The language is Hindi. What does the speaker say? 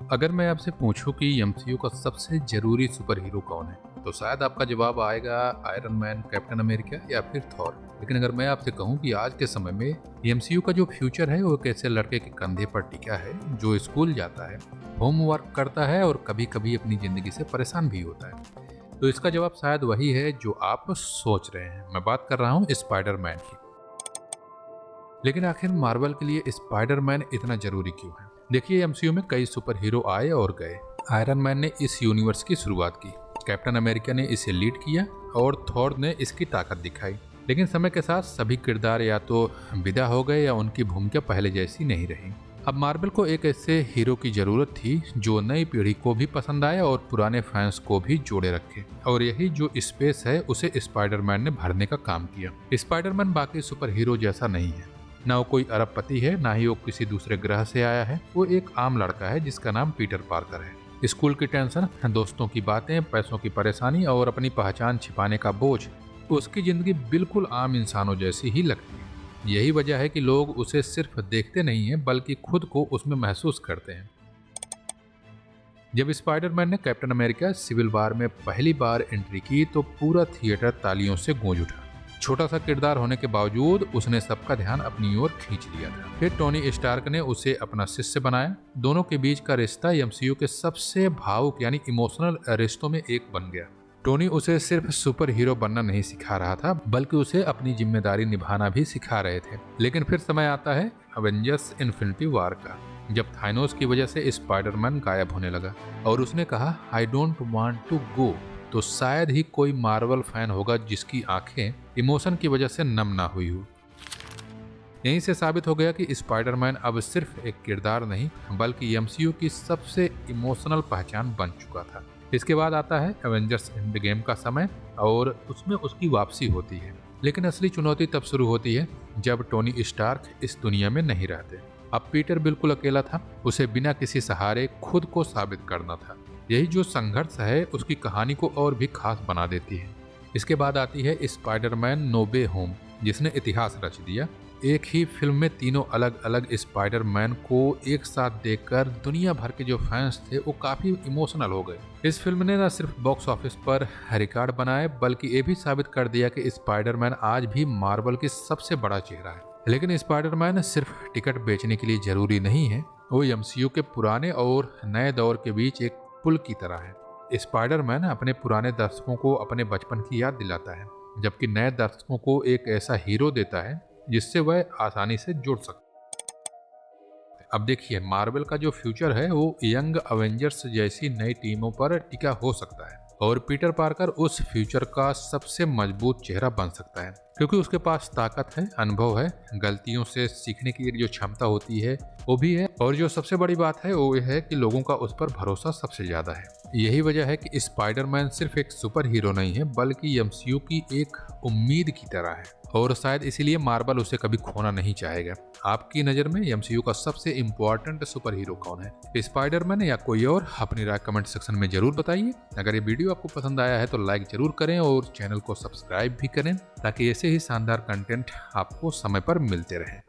अगर मैं आपसे पूछूं कि एमसीयू का सबसे जरूरी सुपर हीरो कौन है, तो शायद आपका जवाब आएगा आयरन मैन, कैप्टन अमेरिका या फिर थॉर। लेकिन अगर मैं आपसे कहूं कि आज के समय में एमसीयू का जो फ्यूचर है वो कैसे लड़के के कंधे पर टिका है, जो स्कूल जाता है, होमवर्क करता है और कभी कभी अपनी जिंदगी से परेशान भी होता है, तो इसका जवाब शायद वही है जो आप सोच रहे हैं। मैं बात कर रहा हूँ स्पाइडरमैन की। लेकिन आखिर मार्वल के लिए स्पाइडरमैन इतना जरूरी क्यों है? देखिए, एमसीयू में कई सुपर हीरो आए और गए। आयरन मैन ने इस यूनिवर्स की शुरुआत की, कैप्टन अमेरिका ने इसे लीड किया और थॉर ने इसकी ताकत दिखाई। लेकिन समय के साथ सभी किरदार या तो विदा हो गए या उनकी भूमिका पहले जैसी नहीं रही। अब मार्वल को एक ऐसे हीरो की जरूरत थी जो नई पीढ़ी को भी पसंद आए और पुराने फैंस को भी जोड़े रखे, और यही जो स्पेस है उसे स्पाइडरमैन ने भरने का काम किया। स्पाइडरमैन बाकी सुपर हीरो जैसा नहीं है, ना वो कोई अरबपति है, ना ही वो किसी दूसरे ग्रह से आया है। वो एक आम लड़का है जिसका नाम पीटर पार्कर है। स्कूल की टेंशन, दोस्तों की बातें, पैसों की परेशानी और अपनी पहचान छिपाने का बोझ, उसकी जिंदगी बिल्कुल आम इंसानों जैसी ही लगती है। यही वजह है कि लोग उसे सिर्फ देखते नहीं हैं बल्कि खुद को उसमें महसूस करते हैं। जब स्पाइडरमैन ने कैप्टन अमेरिका सिविल वॉर में पहली बार एंट्री की तो पूरा थिएटर तालियों से गूंज उठा। छोटा सा किरदार होने के बावजूद उसने सबका ध्यान अपनी ओर खींच लिया था। फिर टोनी स्टार्क ने उसे अपना शिष्य बनाया। दोनों के बीच का रिश्ता एमसीयू के सबसे भावुक यानी इमोशनल रिश्तों में एक बन गया। टोनी उसे सिर्फ सुपर हीरो बनना नहीं सिखा रहा था, बल्कि उसे अपनी जिम्मेदारी निभाना भी सिखा रहे थे। लेकिन फिर समय आता है एवेंजर्स इन्फिनिटी वॉर का, जब थाइनोस की वजह से स्पाइडरमैन गायब होने लगा और उसने कहा I don't want to go. तो शायद ही कोई मार्वल फैन होगा जिसकी आंखें इमोशन की वजह से नम ना हुई हो। यहीं से साबित हो गया कि स्पाइडरमैन अब सिर्फ एक किरदार नहीं बल्कि एमसीयू की सबसे इमोशनल पहचान बन चुका था। इसके बाद आता है एवेंजर्स एंड गेम का समय और उसमें उसकी वापसी होती है। लेकिन असली चुनौती तब शुरू होती है जब टोनी स्टार्क इस दुनिया में नहीं रहते। अब पीटर बिल्कुल अकेला था, उसे बिना किसी सहारे खुद को साबित करना था। यही जो संघर्ष है उसकी कहानी को और भी खास बना देती है। इसके बाद आती है स्पाइडरमैन नो वे होम, जिसने इतिहास रच दिया। एक ही फिल्म में तीनों अलग अलग स्पाइडरमैन को एक साथ देखकर दुनिया भर के जो फैंस थे वो काफी इमोशनल हो गए। इस फिल्म ने न सिर्फ बॉक्स ऑफिस पर रिकॉर्ड बनाए बल्कि ये भी साबित कर दिया कि स्पाइडरमैन आज भी मार्वल की सबसे बड़ा चेहरा है। लेकिन स्पाइडरमैन सिर्फ टिकट बेचने के लिए जरूरी नहीं है, वो एमसीयू के पुराने और नए दौर के बीच एक पुल की तरह है। स्पाइडरमैन अपने पुराने दर्शकों को अपने बचपन की याद दिलाता है, जबकि नए दर्शकों को एक ऐसा हीरो देता है जिससे वह आसानी से जुड़ सकते। अब देखिए, मार्वल का जो फ्यूचर है वो यंग अवेंजर्स जैसी नई टीमों पर टिका हो सकता है और पीटर पार्कर उस फ्यूचर का सबसे मजबूत चेहरा बन सकता है, क्योंकि उसके पास ताकत है, अनुभव है, गलतियों से सीखने की जो क्षमता होती है वो भी है, और जो सबसे बड़ी बात है वो यह है कि लोगों का उस पर भरोसा सबसे ज्यादा है। यही वजह है कि स्पाइडरमैन सिर्फ एक सुपर हीरो नहीं है बल्कि एमसीयू की एक उम्मीद की तरह है, और शायद इसीलिए मार्वल उसे कभी खोना नहीं चाहेगा। आपकी नज़र में एमसीयू का सबसे इम्पोर्टेंट सुपर हीरो कौन है, स्पाइडरमैन या कोई और? अपनी राय कमेंट सेक्शन में जरूर बताइए। अगर ये वीडियो आपको पसंद आया है तो लाइक जरूर करें और चैनल को सब्सक्राइब भी करें ताकि ऐसे ही शानदार कंटेंट आपको समय पर मिलते रहें।